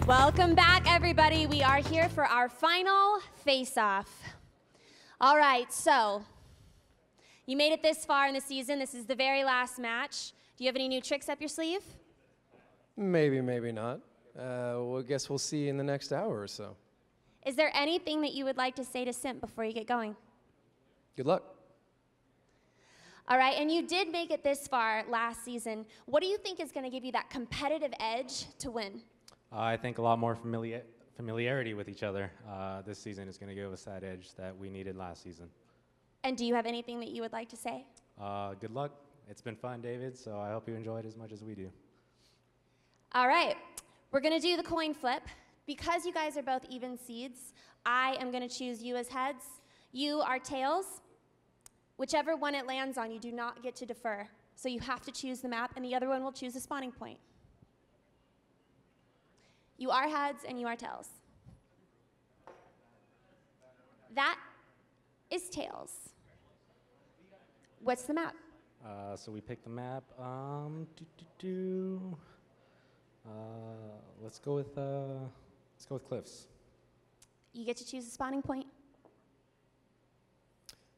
Welcome back, everybody. We are here for our final face-off. All right, so you made it this far in the season. This is the very last match. Do you have any new tricks up your sleeve? Maybe, maybe not. Well, I guess we'll see in the next hour or so. Is there anything that you would like to say to SIMP before you get going? Good luck. All right, and you did make it this far last season. What do you think is going to give you that competitive edge to win? I think a lot more familiarity with each other this season is going to give us that edge that we needed last season. And do you have anything that you would like to say? Good luck. It's been fun, David, so I hope you enjoyed as much as we do. All right, we're going to do the coin flip. Because you guys are both even seeds, I am going to choose you as heads. You are tails. Whichever one it lands on, you do not get to defer. So you have to choose the map, and the other one will choose a spawning point. You are heads, and you are tails. That is tails. What's the map? So we picked the map. Let's go with cliffs. You get to choose a spawning point.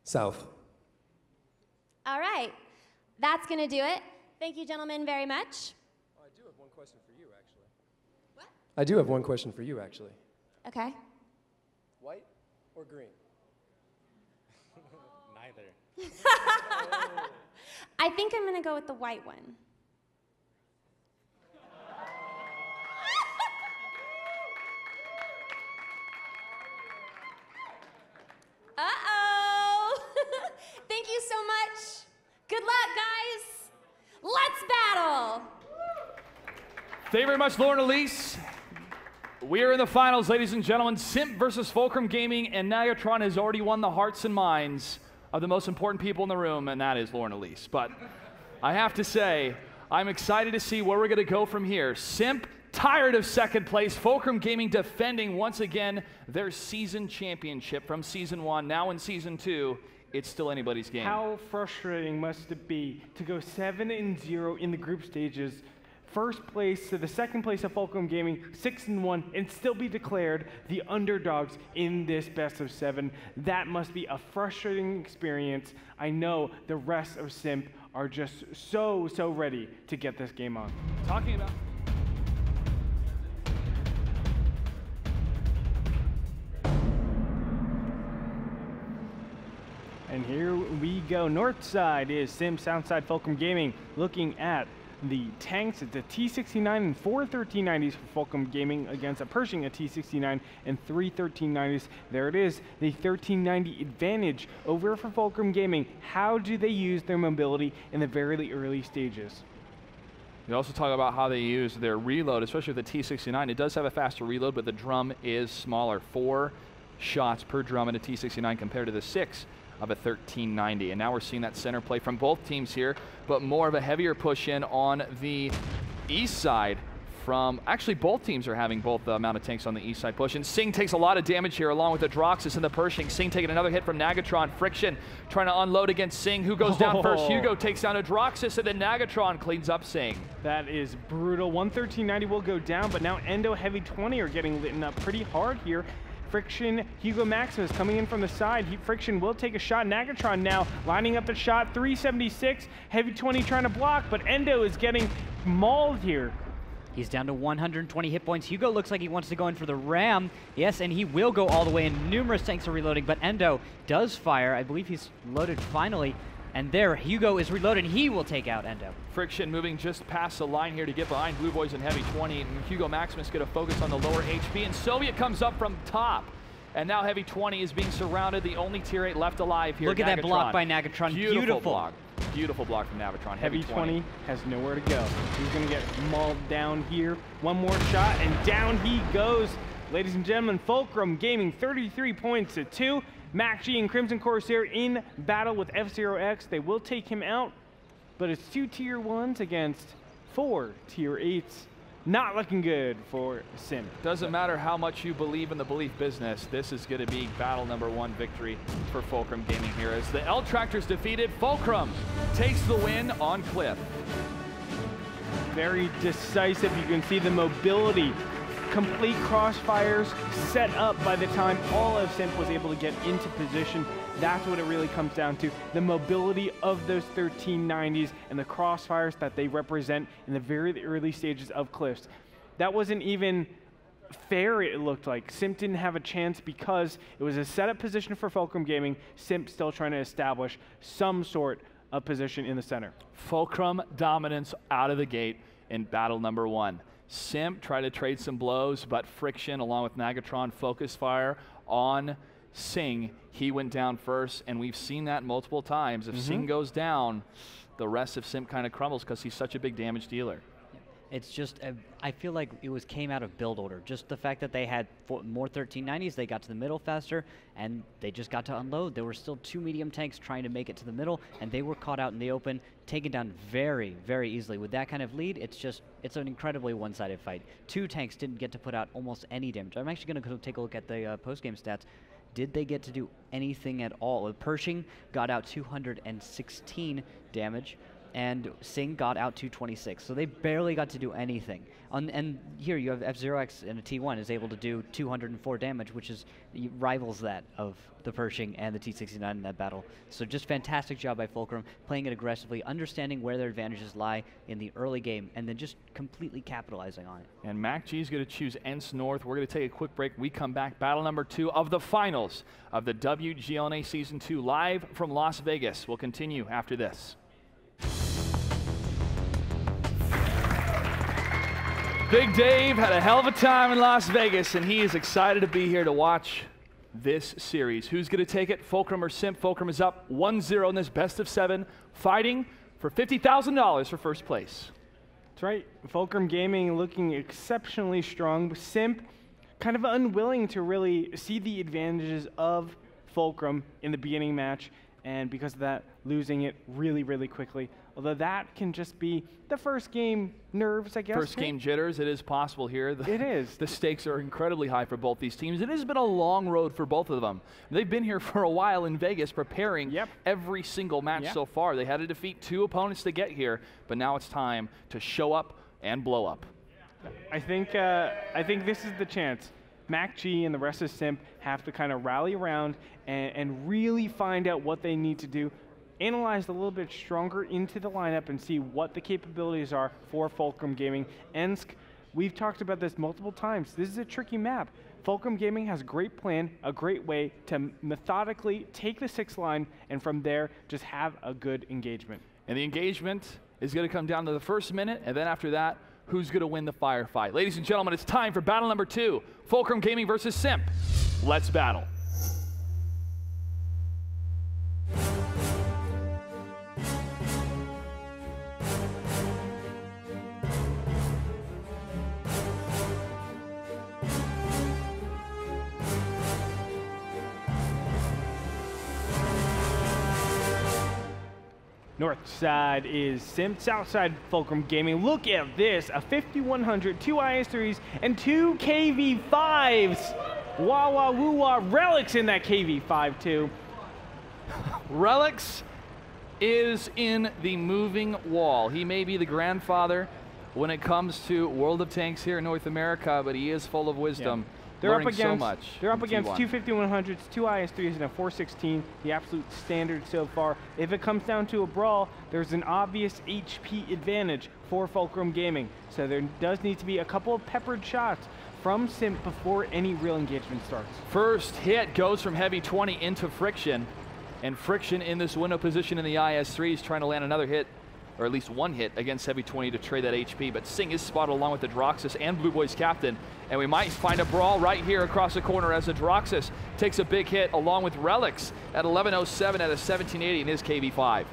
South. All right, that's going to do it. Thank you, gentlemen, very much. I do have one question for you, actually. What? I do have one question for you, actually. Okay. White or green? Neither. I think I'm going to go with the white one. Uh-oh. Thank you so much. Good luck, guys. Let's battle. Thank you very much, Lauren Elise. We are in the finals, ladies and gentlemen. SIMP versus Fulcrum Gaming, and Nagatron has already won the hearts and minds of the most important people in the room, and that is Lauren Elise. But I have to say, I'm excited to see where we're going to go from here. SIMP tired of second place. Fulcrum Gaming defending once again their season championship from season 1. Now in season 2, it's still anybody's game. How frustrating must it be to go 7-0 in the group stages, first place to the second place of Fulcrum Gaming, 6-1, and still be declared the underdogs in this best of 7. That must be a frustrating experience. I know the rest of SIMP are just so ready to get this game on. Talking about... And here we go. North side is SIMP, south side Fulcrum Gaming, looking at the tanks. It's a T69 and 4 1390s for Fulcrum Gaming against a Pershing, a T69 and 3 1390s. There it is, the 1390 advantage over for Fulcrum Gaming. How do they use their mobility in the very early stages? You also talk about how they use their reload, especially with the T69. It does have a faster reload, but the drum is smaller. 4 shots per drum in a T69 compared to the 6 of a 1390. And now we're seeing that center play from both teams here, but more of a heavier push in on the east side from, actually both teams are having both the amount of tanks on the east side push. And Singh takes a lot of damage here along with the Droxus and the Pershing. Singh taking another hit from Nagatron. Friction trying to unload against Singh. Who goes down first? Hugo takes down a Droxus, and then Nagatron cleans up Singh. That is brutal. 1 1390 will go down, but now Endo Heavy 20 are getting lit up pretty hard here. Friction, Hugo Maximus coming in from the side. Friction will take a shot. Nagatron now lining up the shot. 376, Heavy 20 trying to block, but Endo is getting mauled here. He's down to 120 hit points. Hugo looks like he wants to go in for the ram. Yes, and he will go all the way, and numerous tanks are reloading, but Endo does fire. I believe he's loaded finally. And there, Hugo is reloaded. He will take out Endo. Friction moving just past the line here to get behind Blue Boys and Heavy 20. And Hugo Maximus going to focus on the lower HP. And Soviet comes up from top. And now Heavy 20 is being surrounded. The only tier 8 left alive here. Look at that block by Nagatron. Beautiful block. Beautiful block from Nagatron. Heavy 20 has nowhere to go. He's going to get mauled down here. One more shot, and down he goes. Ladies and gentlemen, Fulcrum Gaming 33 points to 2. Mac G and Crimson Corsair in battle with F-Zero-X. They will take him out, but it's 2 tier 1s against 4 tier 8s. Not looking good for SIMP. Doesn't matter how much you believe in the belief business, this is going to be battle number 1 victory for Fulcrum Gaming here. As the L Tractor's defeated, Fulcrum takes the win on Cliff. Very decisive. You can see the mobility complete crossfires set up by the time all of SIMP was able to get into position. That's what it really comes down to, the mobility of those 1390s and the crossfires that they represent in the very early stages of Cliffs. That wasn't even fair, it looked like. SIMP didn't have a chance because it was a setup position for Fulcrum Gaming. SIMP still trying to establish some sort of position in the center. Fulcrum dominance out of the gate in battle number 1. SIMP tried to trade some blows, but Friction, along with Nagatron, focus fire on Singh. He went down first, and we've seen that multiple times. If Singh goes down, the rest of SIMP kind of crumbles because he's such a big damage dealer. It's just, I feel like it came out of build order. Just the fact that they had more 1390s, they got to the middle faster, and they just got to unload. There were still 2 medium tanks trying to make it to the middle, and they were caught out in the open, taken down very, very easily. With that kind of lead, it's an incredibly one-sided fight. 2 tanks didn't get to put out almost any damage. I'm actually going to go take a look at the post-game stats. Did they get to do anything at all? Pershing got out 216 damage, and Singh got out 226. So they barely got to do anything. And here you have F-Zero-X and a T1 is able to do 204 damage, which rivals that of the Pershing and the T-69 in that battle. So just fantastic job by Fulcrum, playing it aggressively, understanding where their advantages lie in the early game, and then just completely capitalizing on it. And MacG is going to choose Ents North. We're going to take a quick break. We come back, battle number 2 of the finals of the WGLNA Season 2, live from Las Vegas. We'll continue after this. Big Dave had a hell of a time in Las Vegas, and he is excited to be here to watch this series. Who's going to take it, Fulcrum or SIMP? Fulcrum is up 1-0 in this best of 7, fighting for $50,000 for first place. That's right. Fulcrum Gaming looking exceptionally strong. SIMP kind of unwilling to really see the advantages of Fulcrum in the beginning match, and because of that, losing it really, really quickly. Although that can just be the first game nerves, I guess. First game jitters, it is possible here. It is. The stakes are incredibly high for both these teams. It has been a long road for both of them. They've been here for a while in Vegas preparing every single match so far. They had to defeat 2 opponents to get here, but now it's time to show up and blow up. I think this is the chance. MacG and the rest of SIMP have to kind of rally around and really find out what they need to do. Analyze a little bit stronger into the lineup and see what the capabilities are for Fulcrum Gaming. Ensk, we've talked about this multiple times. This is a tricky map. Fulcrum Gaming has a great plan, a great way to methodically take the 6th line, and from there, just have a good engagement. And the engagement is going to come down to the first minute, and then after that, who's going to win the firefight. Ladies and gentlemen, it's time for battle number 2, Fulcrum Gaming versus SIMP. Let's battle. North side is SIMP, south side Fulcrum Gaming. Look at this, a 5100, 2 IS-3s, and 2 KV-5s. Wah, wah, woo, wah. Relics in that KV-5 too. Relics is in the moving wall. He may be the grandfather when it comes to World of Tanks here in North America, but he is full of wisdom. They're up against, so much. They're up against 2 5100s, 2 IS-3s, and a 416, the absolute standard so far. If it comes down to a brawl, there's an obvious HP advantage for Fulcrum Gaming. So there does need to be a couple of peppered shots from SIMP before any real engagement starts. First hit goes from Heavy 20 into Friction, and Friction in this window position in the IS-3 is trying to land another hit, or at least one hit against Heavy 20 to trade that HP, but Singh is spotted along with the Droxus and Blue Boy's captain, and we might find a brawl right here across the corner as the Droxus takes a big hit along with Relics at 1107 at a 1780 in his KV-5.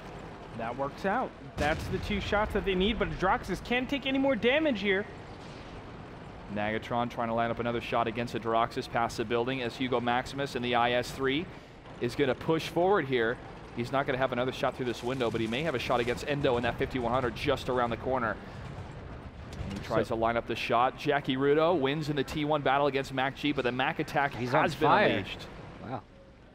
That works out. That's the 2 shots that they need, but Droxus can't take any more damage here. Nagatron trying to line up another shot against the Droxus past the building as Hugo Maximus in the IS-3 is going to push forward here. He's not going to have another shot through this window, but he may have a shot against Endo in that 5100 just around the corner. He tries to line up the shot. Jackie Rudo wins in the T1 battle against MacG, but the Mac attack has been unleashed. Wow.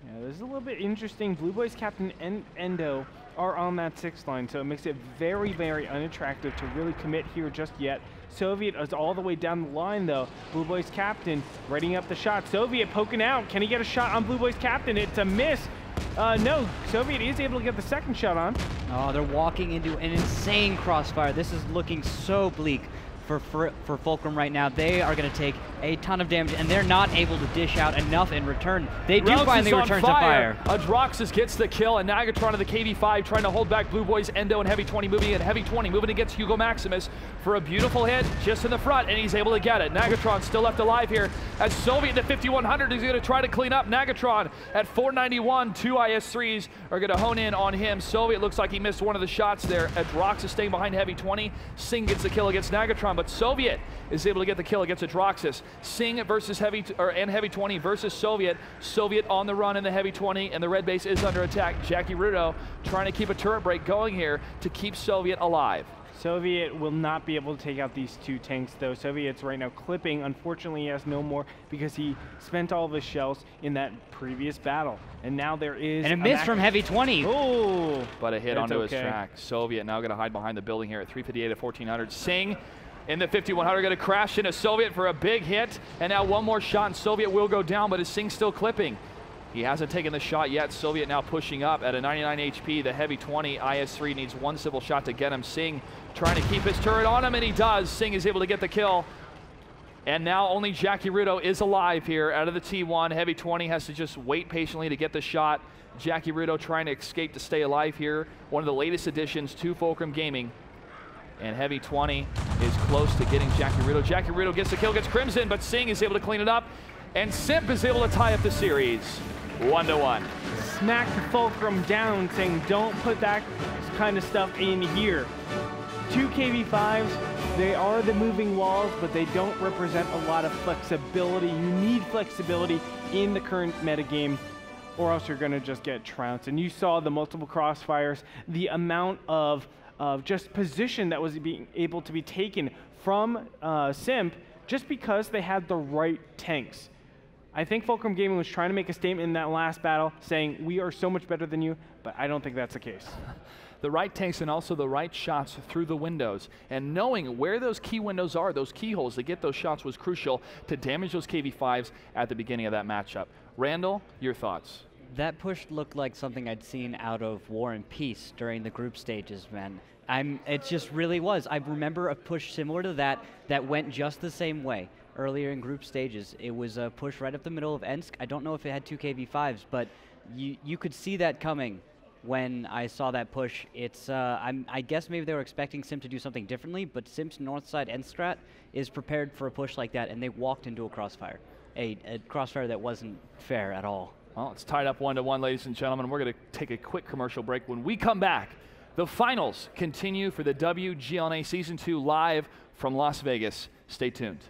Yeah, this is a little bit interesting. Blue Boy's captain Endo are on that 6 line, so it makes it very, very unattractive to really commit here just yet. Soviet is all the way down the line, though. Blue Boys captain readying up the shot. Soviet poking out. Can he get a shot on Blue Boys captain? It's a miss. No, Soviet is able to get the second shot on. Oh, they're walking into an insane crossfire. This is looking so bleak for Fulcrum right now. They are going to take a ton of damage, and they're not able to dish out enough in return. They do finally return to fire. Adroxis gets the kill, and Nagatron of the KV-5 trying to hold back Blue Boys. Endo and Heavy 20 moving in. Heavy 20 moving against Hugo Maximus for a beautiful hit just in the front, and he's able to get it. Nagatron still left alive here as Soviet to 5100 is going to try to clean up. Nagatron at 491. 2 IS-3s are going to hone in on him. Soviet looks like he missed one of the shots there. Adroxis staying behind Heavy 20. Singh gets the kill against Nagatron, but Soviet is able to get the kill against Adroxis. Singh versus Heavy 20 versus Soviet. Soviet on the run in the Heavy 20, and the red base is under attack. Jackie Rudo trying to keep a turret break going here to keep Soviet alive. Soviet will not be able to take out these 2 tanks, though. Soviet's right now clipping. Unfortunately, he has no more because he spent all of his shells in that previous battle. And now there is a miss from Heavy 20. Oh, but a hit onto his track. Soviet now going to hide behind the building here at 358 at 1400. Singh in the 5100 going to crash into Soviet for a big hit, and now one more shot and Soviet will go down, but is Singh still clipping? He hasn't taken the shot yet. Soviet now pushing up at a 99 HP. The Heavy 20 IS-3 needs one civil shot to get him. Singh trying to keep his turret on him, and he does. Singh is able to get the kill. And now only Jackie Rudo is alive here out of the T1. Heavy 20 has to just wait patiently to get the shot. Jackie Rudo trying to escape to stay alive here. One of the latest additions to Fulcrum Gaming. And Heavy 20 is close to getting Jackie Rudo. Jackie Rudo gets the kill, gets Crimson, but Singh is able to clean it up. And SIMP is able to tie up the series 1-1. Smack Fulcrum down, saying don't put that kind of stuff in here. 2 KV-5s, they are the moving walls, but they don't represent a lot of flexibility. You need flexibility in the current metagame, or else you're gonna just get trounced. And you saw the multiple crossfires, the amount of just position that was being able to be taken from SIMP just because they had the right tanks. I think Fulcrum Gaming was trying to make a statement in that last battle saying we are so much better than you, but I don't think that's the case. The right tanks and also the right shots through the windows. And knowing where those key windows are, those keyholes to get those shots was crucial to damage those KV-5s at the beginning of that matchup. Randall, your thoughts? That push looked like something I'd seen out of War and Peace during the group stages, man. It just really was. I remember a push similar to that went just the same way earlier in group stages. It was a push right up the middle of Ensk. I don't know if it had 2 KV-5s, but you could see that coming when I saw that push. It's I guess maybe they were expecting SIMP to do something differently, but SIMP's north side end strat is prepared for a push like that, and they walked into a crossfire. A crossfire that wasn't fair at all. Well, it's tied up 1-1, ladies and gentlemen. We're going to take a quick commercial break. When we come back, the finals continue for the WGLNA Season 2 live from Las Vegas. Stay tuned.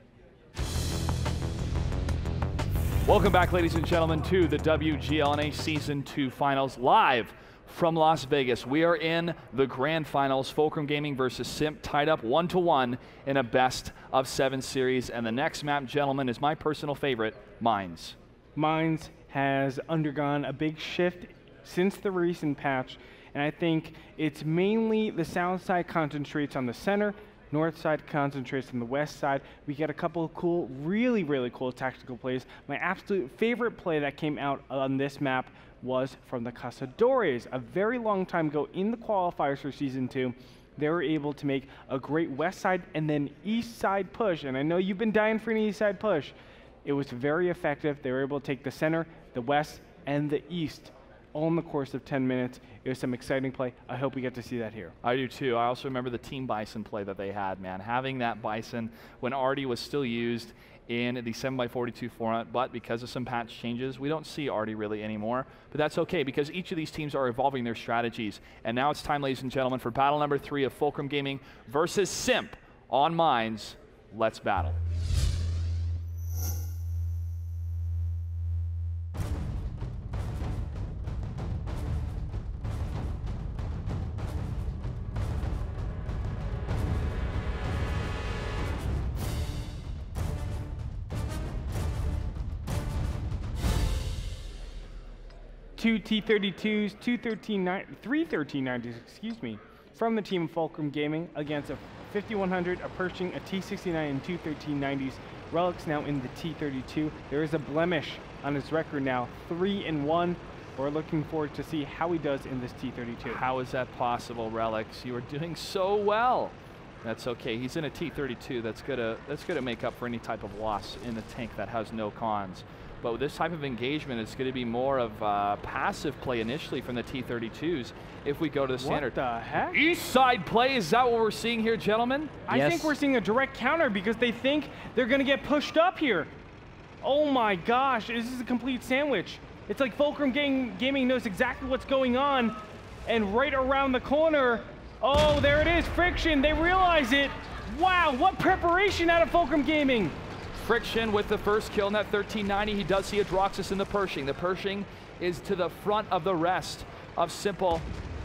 Welcome back, ladies and gentlemen, to the WGLNA Season 2 finals live from Las Vegas. We are in the grand finals. Fulcrum Gaming versus SIMP tied up 1-1 in a best-of-7 series. And the next map, gentlemen, is my personal favorite, Mines. Mines has undergone a big shift since the recent patch, and I think it's mainly the south side concentrates on the center, north side concentrates on the west side. We get a couple of cool, really, really cool tactical plays. My absolute favorite play that came out on this map was from the Cazadores. A very long time ago in the qualifiers for Season 2, they were able to make a great west side and then east side push, and I know you've been dying for an east side push. It was very effective. They were able to take the center, the west, and the east all in the course of 10 minutes. It was some exciting play. I hope we get to see that here. I do too. I also remember the Team Bison play that they had, man. Having that Bison when Artie was still used in the 7x42 format, but because of some patch changes, we don't see Artie really anymore. But that's okay, because each of these teams are evolving their strategies. And now it's time, ladies and gentlemen, for battle number 3 of Fulcrum Gaming versus SIMP on Mines. Let's battle. two T-32s, three 1390s, excuse me, from the team of Fulcrum Gaming against a 5100, a Pershing, a T-69, and two 1390s. Relics now in the T-32. There is a blemish on his record now, 3-1. We're looking forward to see how he does in this T-32. How is that possible, Relics? You are doing so well. That's okay. He's in a T-32. That's gonna make up for any type of loss in the tank that has no cons. But with this type of engagement, it's going to be more of passive play initially from the T-32s if we go to the standard. What the heck? East side play, is that what we're seeing here, gentlemen? I think we're seeing a direct counter because they think they're going to get pushed up here. Oh my gosh, this is a complete sandwich. It's like Fulcrum Gaming knows exactly what's going on, and right around the corner, oh, there it is, Friction, they realize it. Wow, what preparation out of Fulcrum Gaming. Friction with the first kill in that 1390. He does see a Droxus in the Pershing. The Pershing is to the front of the rest of Simple.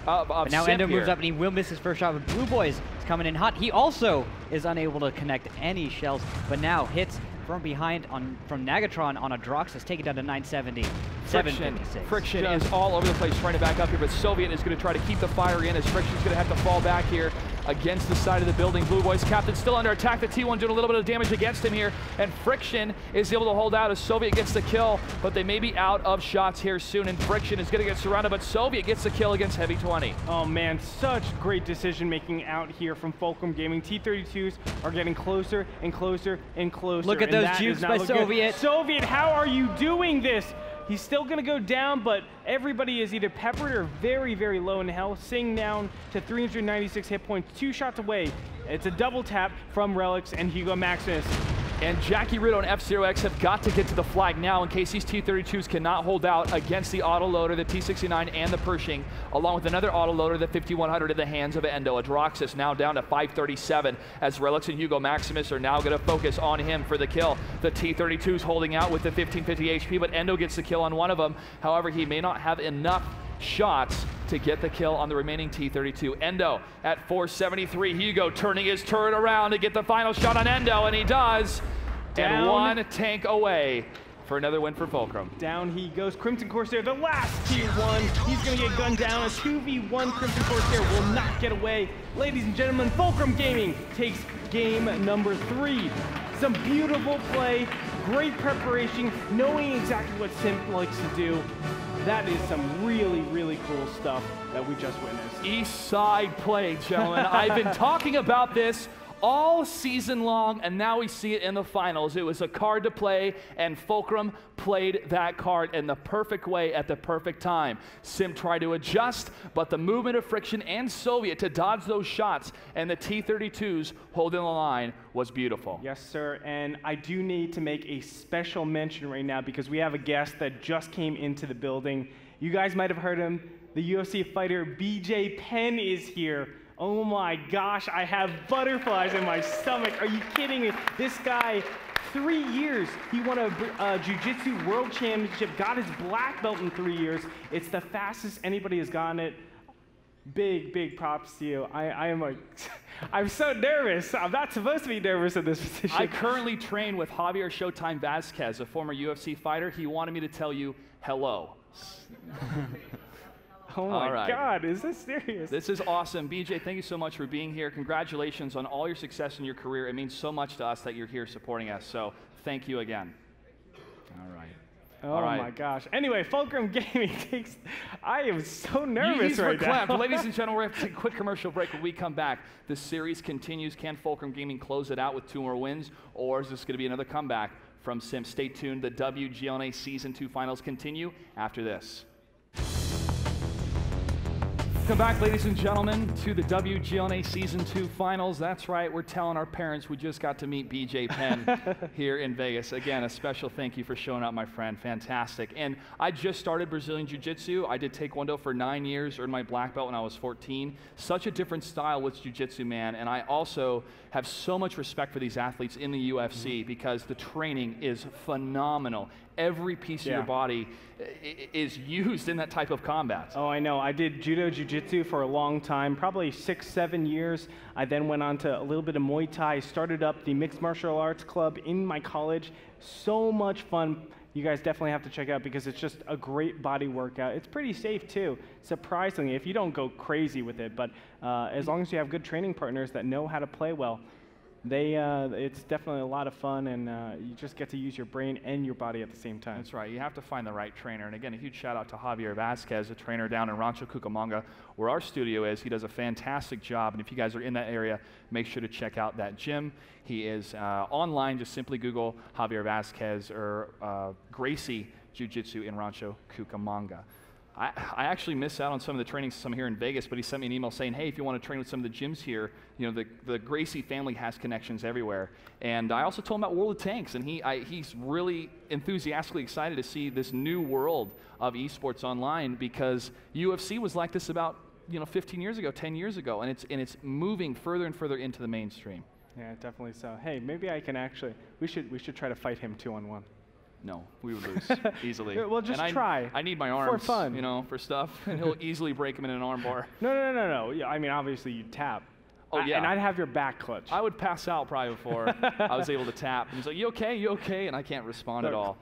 Now Simp Endo moves here. up and he will miss his first shot, but Blue Boys is coming in hot. He also is unable to connect any shells, but now hits from behind from Nagatron on a Droxus, take it down to 970. 756. Friction is all over the place trying to back up here, but Soviet is going to try to keep the fire in as Friction's going to have to fall back here against the side of the building. Blue Boys captain still under attack. The T1 doing a little bit of damage against him here, and Friction is able to hold out as Soviet gets the kill, but they may be out of shots here soon, and Friction is going to get surrounded, but Soviet gets the kill against Heavy 20. Oh man, such great decision making out here from Fulcrum Gaming. T-32s are getting closer and closer and closer. Look at those jukes by Soviet. Soviet, how are you doing this? He's still going to go down, but everybody is either peppered or very, very low in health. Sing down to 396 hit points, 2 shots away. It's a double tap from Relics and Hugo Maximus. And Jackie Riddle and F-Zero-X have got to get to the flag now in case these T-32s cannot hold out against the autoloader, the T-69 and the Pershing, along with another autoloader, the 5100 in the hands of Endo. Adroxus now down to 537 as Relics and Hugo Maximus are now going to focus on him for the kill. The T-32's holding out with the 1550 HP, but Endo gets the kill on one of them. However, he may not have enough shots to get the kill on the remaining T-32. Endo at 473. Hugo turning his turret around to get the final shot on Endo, and he does. Down. And one tank away for another win for Fulcrum. Down he goes. Crimson Corsair, the last T1. He's going to get gunned down. A 2v1 Crimson Corsair will not get away. Ladies and gentlemen, Fulcrum Gaming takes game number 3. Some beautiful play, great preparation, knowing exactly what Simp likes to do. That is some really, really cool stuff that we just witnessed. East side play, gentlemen. I've been talking about this all season long, and now we see it in the finals. It was a card to play, and Fulcrum played that card in the perfect way at the perfect time. Simp tried to adjust, but the movement of Friction and Soviet to dodge those shots and the T-32s holding the line was beautiful. Yes, sir, and I do need to make a special mention right now because we have a guest that just came into the building. You guys might have heard him. The UFC fighter BJ Penn is here. Oh my gosh, I have butterflies in my stomach. Are you kidding me? This guy, 3 years, he won a Jiu-Jitsu World Championship, got his black belt in 3 years. It's the fastest anybody has gotten it. Big, big props to you. I am like, I'm so nervous. I'm not supposed to be nervous in this position. I currently train with Javier Showtime Vasquez, a former UFC fighter. He wanted me to tell you hello. Oh my God, is this serious? This is awesome. BJ, thank you so much for being here. Congratulations on all your success in your career. It means so much to us that you're here supporting us, so thank you again. All right. Oh my gosh. Anyway, Fulcrum Gaming takes, I am so nervous right now. Ladies and gentlemen, we're going to take a quick commercial break. When we come back, the series continues. Can Fulcrum Gaming close it out with 2 more wins, or is this going to be another comeback from Simp? Stay tuned. The WGLNA Season 2 finals continue after this. Welcome back, ladies and gentlemen, to the WGLNA Season 2 finals. That's right, we're telling our parents we just got to meet BJ Penn here in Vegas. Again, a special thank you for showing up, my friend. Fantastic. And I just started Brazilian Jiu-Jitsu. I did Taekwondo for 9 years, earned my black belt when I was 14. Such a different style with Jiu-Jitsu, man. And I also have so much respect for these athletes in the UFC because the training is phenomenal. Every piece of your body is used in that type of combat. Oh, I know. I did Judo Jiu-Jitsu for a long time, probably 6-7 years. I then went on to a little bit of Muay Thai, started up the Mixed Martial Arts Club in my college. So much fun you guys definitely have to check out because it's just a great body workout. It's pretty safe too, surprisingly, if you don't go crazy with it. But as long as you have good training partners that know how to play well, it's definitely a lot of fun, and you just get to use your brain and your body at the same time. That's right. You have to find the right trainer. And again, a huge shout out to Javier Vasquez, a trainer down in Rancho Cucamonga, where our studio is. He does a fantastic job. And if you guys are in that area, make sure to check out that gym. He is online. Just simply Google Javier Vasquez or Gracie Jiu-Jitsu in Rancho Cucamonga. I actually missed out on some of the training some here in Vegas, but he sent me an email saying, hey, if you want to train with some of the gyms here, you know, the Gracie family has connections everywhere. And I also told him about World of Tanks, and he's really enthusiastically excited to see this new world of esports online, because UFC was like this about 15 years ago, 10 years ago, and it's moving further and further into the mainstream. Yeah, definitely so. Hey, maybe I can actually, we should try to fight him 2-on-1. No, we would lose easily. Well, just try. I need my arms for fun, for stuff, and he'll easily break them in an arm bar. No. Yeah, I mean, obviously you tap. Oh yeah. And I'd have your back clutch. I would pass out probably before I was able to tap. And he's like, "You okay? You okay?" And I can't respond at all.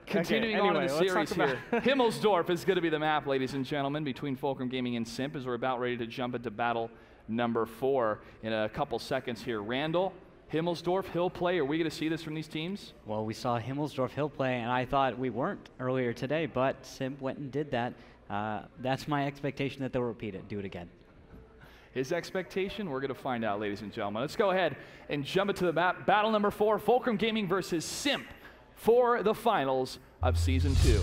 Continuing on in the series here, Himmelsdorf is going to be the map, ladies and gentlemen, between Fulcrum Gaming and SIMP, as we're about ready to jump into battle number 4 in a couple seconds here. Randall, Himmelsdorf, Hill play. Are we going to see this from these teams? Well, we saw Himmelsdorf Hill play, and I thought we weren't earlier today, but SIMP went and did that. That's my expectation that they'll repeat it, do it again. His expectation? We're going to find out, ladies and gentlemen. Let's go ahead and jump into the map. Battle number 4, Fulcrum Gaming versus SIMP for the finals of Season 2.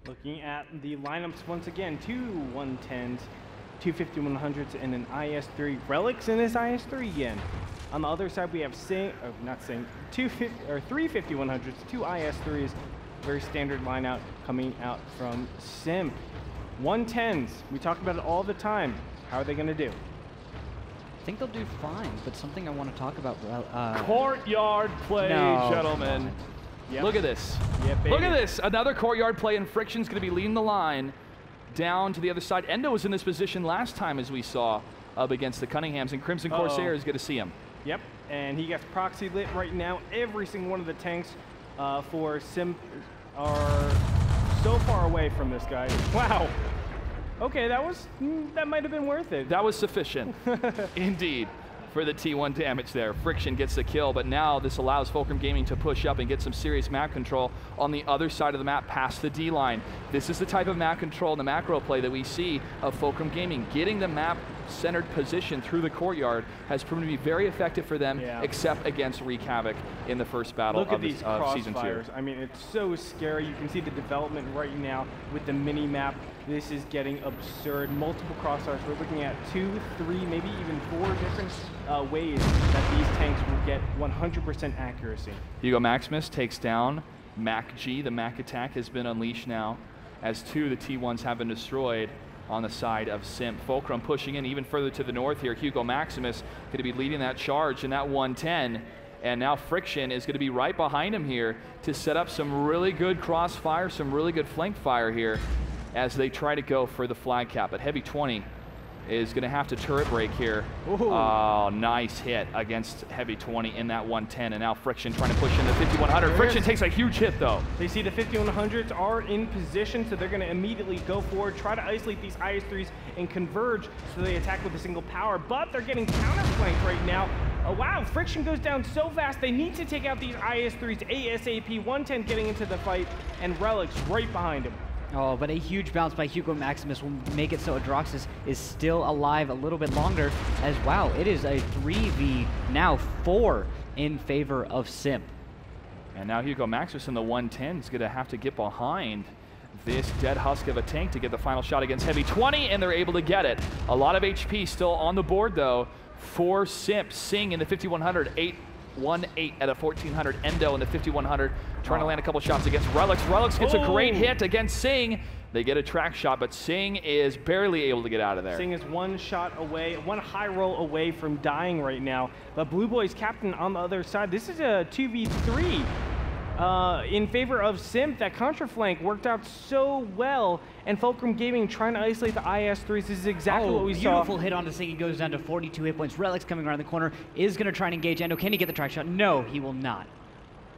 Looking at the lineups once again, 2 110s, 2 5100s, and an IS-3. Relics in this IS-3 again. On the other side, we have three 5100s, 2 IS-3s. Very standard lineup coming out from SIMP. 110s, we talk about it all the time. How are they going to do? I think they'll do fine, but something I want to talk about. Courtyard play, gentlemen. Yep. Look at this. Yep, look at this. Another courtyard play, and Friction's going to be leading the line down to the other side. Endo was in this position last time, as we saw, up against the Cunninghams, and Crimson Corsair is going to see him. Yep, and he gets proxy lit right now. Every single one of the tanks for SIMP are so far away from this guy. Wow. Okay, that might have been worth it. That was sufficient, indeed, for the T1 damage there. Friction gets the kill, but now this allows Fulcrum Gaming to push up and get some serious map control on the other side of the map past the D line. This is the type of map control and the macro play that we see of Fulcrum Gaming. Getting the map centered position through the courtyard has proven to be very effective for them, except against Wreak Havoc in the first battle of Season 2. I mean, it's so scary. You can see the development right now with the mini map. This is getting absurd. Multiple crossfires. We're looking at 2, 3, maybe even 4 different ways that these tanks will get 100% accuracy. Hugo Maximus takes down Mac G. The Mac attack has been unleashed now, as 2 of the T1s have been destroyed on the side of SIMP. Fulcrum pushing in even further to the north here. Hugo Maximus going to be leading that charge in that 110. And now Friction is going to be right behind him here to set up some really good crossfire, some really good flank fire here as they try to go for the flag cap. But Heavy 20 is going to have to turret break here. Ooh. Oh, nice hit against Heavy 20 in that 110. And now Friction trying to push into 5100. Friction takes a huge hit, though. They see the 5100s are in position, so they're going to immediately go forward, try to isolate these IS-3s and converge so they attack with a single power. But they're getting counterflanked right now. Oh, wow, Friction goes down so fast. They need to take out these IS-3s ASAP. 110 getting into the fight, and Relics right behind him. Oh, but a huge bounce by Hugo Maximus will make it so Adroxus is still alive a little bit longer, as wow, it is a 3v now 4 in favor of SIMP. And now Hugo Maximus in the 110 is going to have to get behind this dead husk of a tank to get the final shot against Heavy 20, and they're able to get it. A lot of HP still on the board, though, for SIMP. Sing in the 5100, 818 at a 1400. Endo in the 5100, trying to land a couple shots against Relics. Relics gets a great hit against Sing, They get a track shot, but Singh is barely able to get out of there. Singh is one shot away, one high roll away from dying right now. But Blue Boys captain on the other side. This is a 2v3 in favor of SIMP. That contra flank worked out so well. And Fulcrum Gaming trying to isolate the IS-3s. This is exactly what we saw. Beautiful hit onto Singh. He goes down to 42 hit points. Relics coming around the corner. Is going to try and engage Endo. Can he get the track shot? No, he will not.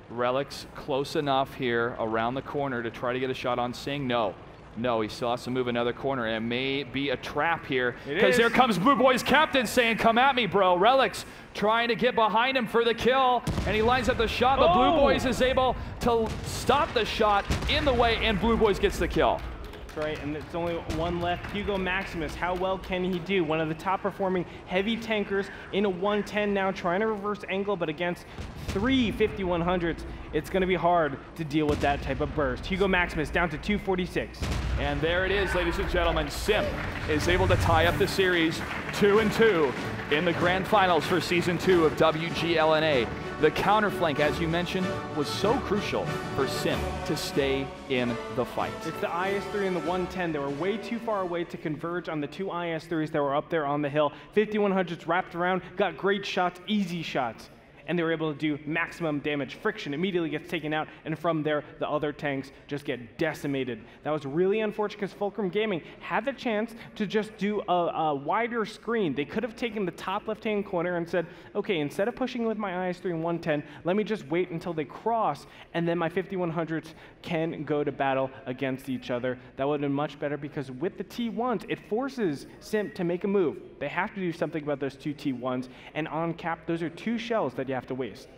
Relics close enough here around the corner to try to get a shot on Singh. No. No, he still has to move another corner, and it may be a trap here. Because there comes Blue Boys captain saying, come at me, bro. Relics trying to get behind him for the kill, and he lines up the shot, but Blue Boys is able to stop the shot in the way, and Blue Boys gets the kill. That's right, and it's only one left. Hugo Maximus, how well can he do? One of the top performing heavy tankers in a 110 now, trying to reverse angle, but against 3 5100s, it's going to be hard to deal with that type of burst. Hugo Maximus down to 246. And there it is, ladies and gentlemen. SIMP is able to tie up the series 2-2 in the grand finals for Season 2 of WGLNA. The counterflank, as you mentioned, was so crucial for SIMP to stay in the fight. It's the IS-3 and the 110. They were way too far away to converge on the two IS-3s that were up there on the hill. 5100s wrapped around, got great shots, easy shots. And they were able to do maximum damage. Friction immediately gets taken out, and from there, the other tanks just get decimated. That was really unfortunate because Fulcrum Gaming had the chance to just do a wider screen. They could have taken the top left-hand corner and said, okay, instead of pushing with my IS-3 and 110, let me just wait until they cross, and then my 5100s can go to battle against each other. That would have been much better because with the T1s, it forces SIMP to make a move. They have to do something about those two T1s, and on cap, those are two shells that you have to waste.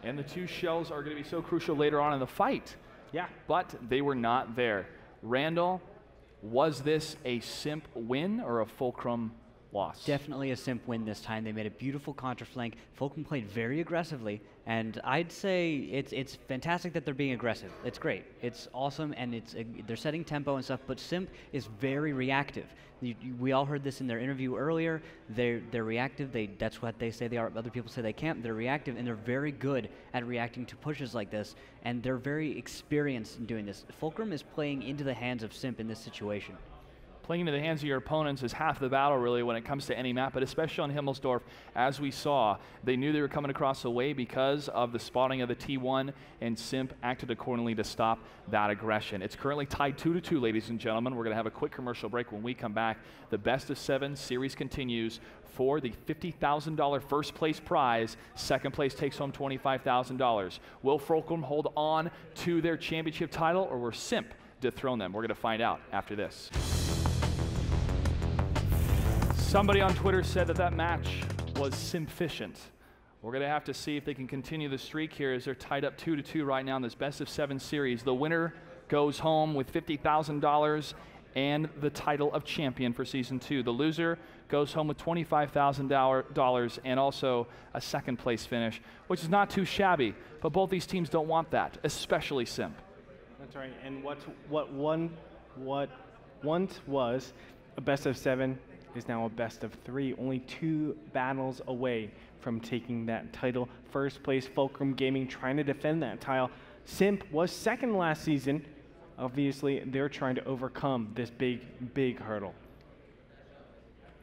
And the two shells are going to be so crucial later on in the fight. Yeah. But they were not there. Randall, was this a SIMP win or a Fulcrum loss? Definitely a SIMP win this time. They made a beautiful contra-flank. Fulcrum played very aggressively, and I'd say it's fantastic that they're being aggressive. It's great. It's awesome, and they're setting tempo and stuff, but SIMP is very reactive. We all heard this in their interview earlier. They're reactive. That's what they say they are. Other people say they can't. They're reactive, and they're very good at reacting to pushes like this, and they're very experienced in doing this. Fulcrum is playing into the hands of SIMP in this situation. Playing into the hands of your opponents is half the battle, really, when it comes to any map, but especially on Himmelsdorf, as we saw. They knew they were coming across the way because of the spotting of the T1, and SIMP acted accordingly to stop that aggression. It's currently tied 2-2, ladies and gentlemen. We're going to have a quick commercial break. When we come back, the best of 7 series continues for the $50,000 first place prize. Second place takes home $25,000. Will Fulcrum hold on to their championship title, or will SIMP dethrone them? We're going to find out after this. Somebody on Twitter said that match was SIMPficient. We're going to have to see if they can continue the streak here as they're tied up 2-2 right now in this best of 7 series. The winner goes home with $50,000 and the title of champion for Season 2. The loser goes home with $25,000 and also a second place finish, which is not too shabby, but both these teams don't want that, especially SIMP. That's right, and what once was a best of 7 is now a best of 3, only 2 battles away from taking that title. First place, Fulcrum Gaming trying to defend that title. SIMP was second last season. Obviously, they're trying to overcome this big hurdle.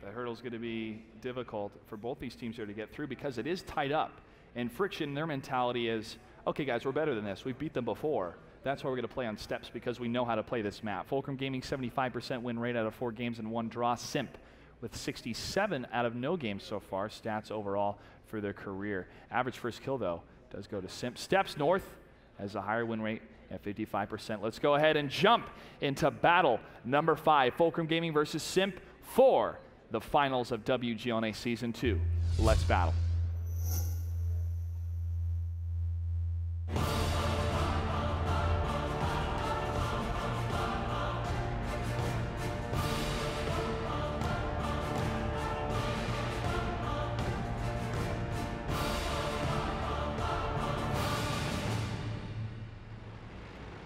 That hurdle is going to be difficult for both these teams here to get through because it is tied up. And Friction, their mentality is, okay guys, we're better than this. We've beat them before. That's why we're going to play on steps because we know how to play this map. Fulcrum Gaming, 75% win rate out of 4 games and 1 draw. SIMP with 67 out of no games so far, stats overall for their career. Average first kill, though, does go to SIMP. Steps North has a higher win rate at 55%. Let's go ahead and jump into battle number 5, Fulcrum Gaming versus SIMP for the finals of WGLNA Season 2. Let's battle.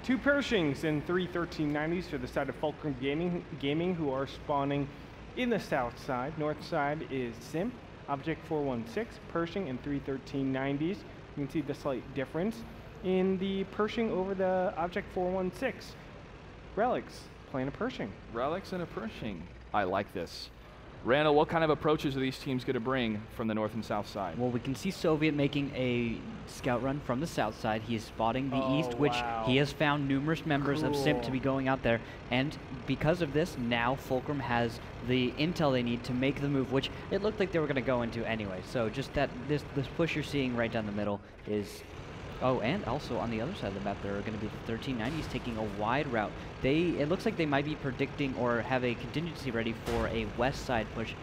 Two Pershings and 3 1390s for the side of Fulcrum Gaming, who are spawning in the south side. North side is SIMP, Object 416, Pershing, and 3 1390s. You can see the slight difference in the Pershing over the Object 416. Relics playing a Pershing. Relics and a Pershing. I like this. Randall, what kind of approaches are these teams going to bring from the north and south side? Well, we can see Soviet making a scout run from the south side. He is spotting the east, which he has found numerous members of SIMP to be going out there. And because of this, now Fulcrum has the intel they need to make the move, which it looked like they were going to go into anyway. So just that this push you're seeing right down the middle is... Oh, and also on the other side of the map, there are going to be the 1390s taking a wide route. It looks like they might be predicting or have a contingency ready for a west side push,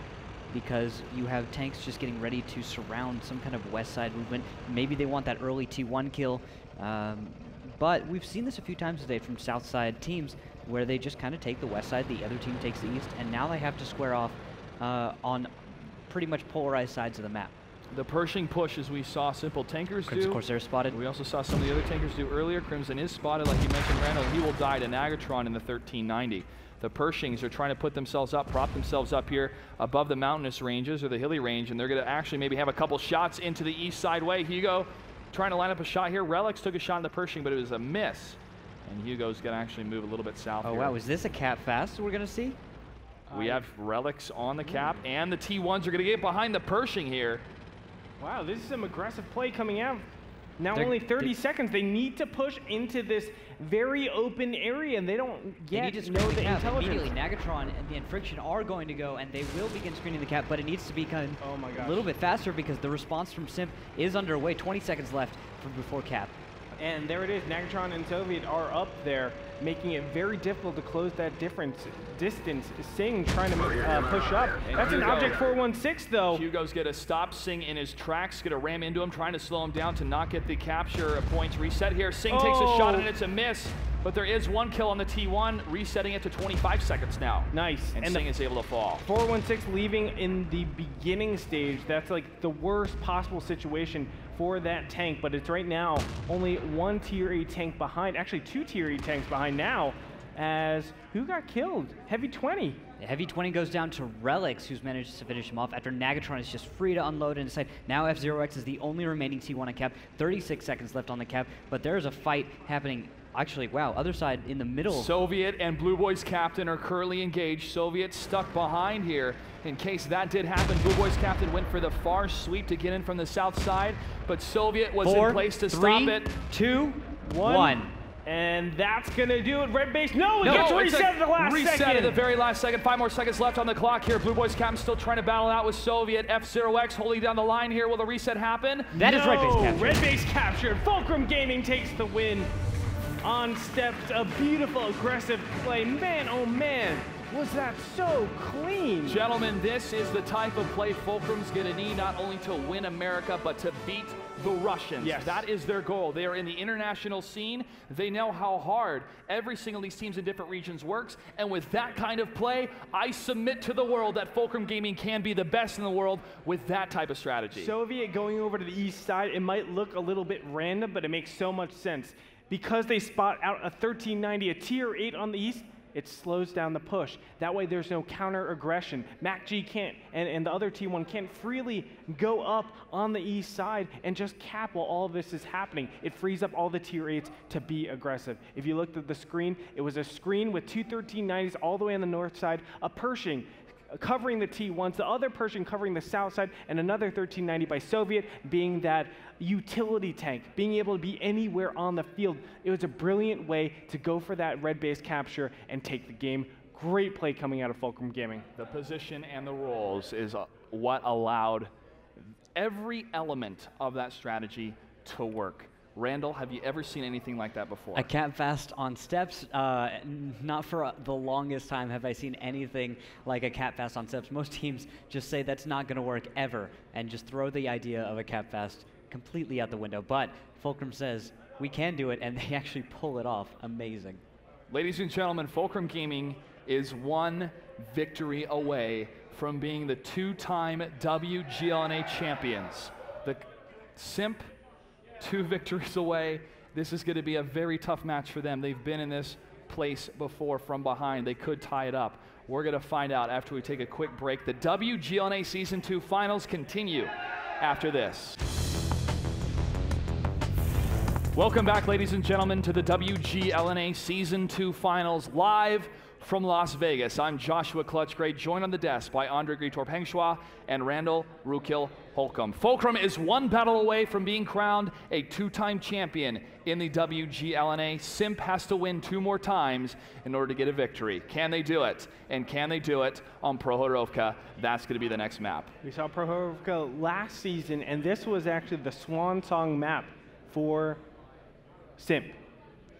because you have tanks just getting ready to surround some kind of west side movement. Maybe they want that early T1 kill, but we've seen this a few times today from south side teams where they just kind of take the west side, the other team takes the east, and now they have to square off on pretty much polarized sides of the map. The Pershing push, as we saw Simple Tankers Crimson do. Corsair spotted. We also saw some of the other tankers do earlier. Crimson is spotted, like you mentioned, Randall. He will die to Nagatron in the 1390. The Pershings are trying to put themselves up, prop themselves up here above the mountainous ranges or the hilly range, and they're going to actually maybe have a couple shots into the east side way. Hugo trying to line up a shot here. Relics took a shot in the Pershing, but it was a miss. And Hugo's going to actually move a little bit south here. Oh, wow. Is this a cap fast we're going to see? We have Relics on the cap, and the T1s are going to get behind the Pershing here. Wow, this is some aggressive play coming out. Now only 30 seconds. They need to push into this very open area, and they don't yet know the intelligence. Immediately, Nagatron and Friction are going to go, and they will begin screening the cap, but it needs to be kind of a little bit faster because the response from SIMP is underway. 20 seconds left before cap. And there it is. Nagatron and Soviet are up there, making it very difficult to close that distance. Singh trying to push up. And that's Hugo, an Object 416, though. Hugo's going to stop Singh in his tracks, going to ram into him, trying to slow him down to not get the capture points reset here. Singh takes a shot, and it's a miss. But there is one kill on the T1, resetting it to 25 seconds now. Nice. And Singh is able to fall. 416 leaving in the beginning stage. That's like the worst possible situation for that tank, but it's right now only one tier 8 tank behind, actually 2 tier 8 tanks behind now, as who got killed? Heavy 20. The Heavy 20 goes down to Relics, who's managed to finish him off after Nagatron is just free to unload and decide. Now F0X is the only remaining T1 on cap. 36 seconds left on the cap, but there's a fight happening. Actually, wow, other side in the middle. Soviet and Blue Boys captain are currently engaged. Soviet stuck behind here. In case that did happen, Blue Boys captain went for the far sweep to get in from the south side, but Soviet was in place to stop it. 2, 1. And that's gonna do it. Red base, no, it gets reset at the last second. Reset at the very last second. 5 more seconds left on the clock here. Blue Boys captain still trying to battle out with Soviet. F0X holding down the line here. Will the reset happen? That is Red base captured. Red base captured. Fulcrum Gaming takes the win. On steps, a beautiful aggressive play. Man, oh man, was that so clean. Gentlemen, this is the type of play Fulcrum's gonna need, not only to win America, but to beat the Russians. Yes. That is their goal. They are in the international scene. They know how hard every single of these teams in different regions works, and with that kind of play, I submit to the world that Fulcrum Gaming can be the best in the world with that type of strategy. Soviet going over to the east side, it might look a little bit random, but it makes so much sense. Because they spot out a 1390, a tier 8 on the east, it slows down the push. That way there's no counter aggression. MacG can't, and the other T1 can't freely go up on the east side and just cap while all of this is happening. It frees up all the tier 8s to be aggressive. If you looked at the screen, it was a screen with 2 1390s all the way on the north side, a Pershing covering the T1s, the other Pershing covering the south side, and another 1390 by Soviet being that utility tank, being able to be anywhere on the field. It was a brilliant way to go for that red base capture and take the game. Great play coming out of Fulcrum Gaming. The position and the roles is what allowed every element of that strategy to work. Randall, have you ever seen anything like that before? A cap fast on steps? Not for the longest time have I seen anything like a cap fast on steps. Most teams just say that's not going to work ever and just throw the idea of a cap fast completely out the window. But Fulcrum says we can do it, and they actually pull it off. Amazing. Ladies and gentlemen, Fulcrum Gaming is one victory away from being the 2-time WGLNA champions. The SIMP, 2 victories away. This is going to be a very tough match for them. They've been in this place before from behind. They could tie it up. We're going to find out after we take a quick break. The WGLNA Season 2 finals continue after this. Welcome back, ladies and gentlemen, to the WGLNA Season 2 finals live From Las Vegas, I'm Joshua Clutchgrade, joined on the desk by Andre Gritorp-Hengshua and Randall Rukil Holcomb. Fulcrum is one battle away from being crowned a two-time champion in the WGLNA. SIMP has to win 2 more times in order to get a victory. Can they do it? And can they do it on Prohorovka? That's going to be the next map. We saw Prohorovka last season, and this was actually the swan song map for SIMP.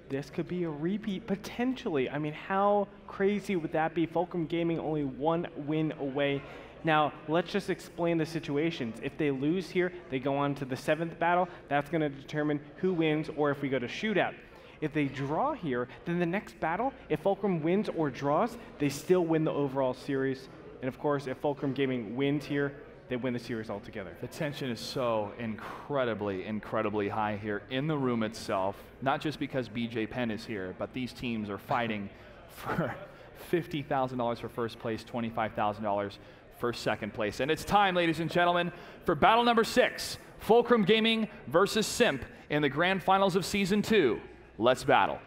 This could be a repeat, potentially. I mean, how crazy would that be? Fulcrum Gaming only 1 win away. Now, let's just explain the situations. If they lose here, they go on to the 7th battle. That's going to determine who wins, or if we go to shootout. If they draw here, then the next battle, if Fulcrum wins or draws, they still win the overall series. And of course, if Fulcrum Gaming wins here, they win the series altogether. The tension is so incredibly, incredibly high here in the room itself, not just because BJ Penn is here, but these teams are fighting for $50,000 for first place, $25,000 for second place. And it's time, ladies and gentlemen, for battle number 6, Fulcrum Gaming versus SIMP in the grand finals of season 2. Let's battle.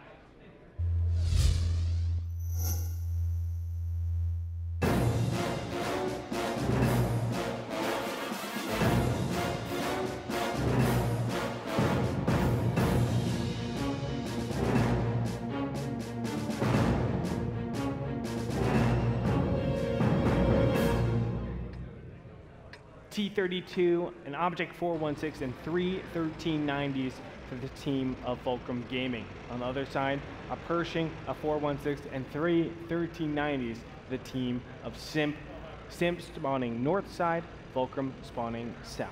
T32, an Object 416, and 3 1390s for the team of Fulcrum Gaming. On the other side, a Pershing, a 416, and 3 1390s for the team of SIMP. SIMP spawning north side, Fulcrum spawning south.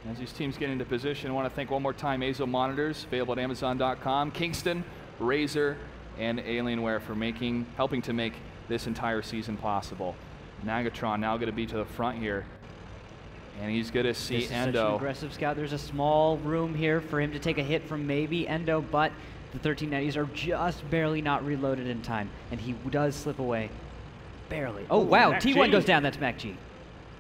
As these teams get into position, I want to thank one more time Azo Monitors, available at Amazon.com, Kingston, Razer, and Alienware for helping to make this entire season possible. Nagatron now going to be to the front here. And he's going to see this is Endo. Such an aggressive scout. There's a small room here for him to take a hit from maybe Endo, but the 1390s are just barely not reloaded in time, and he does slip away. Barely. Oh, wow. T1 goes down. That's Mac G.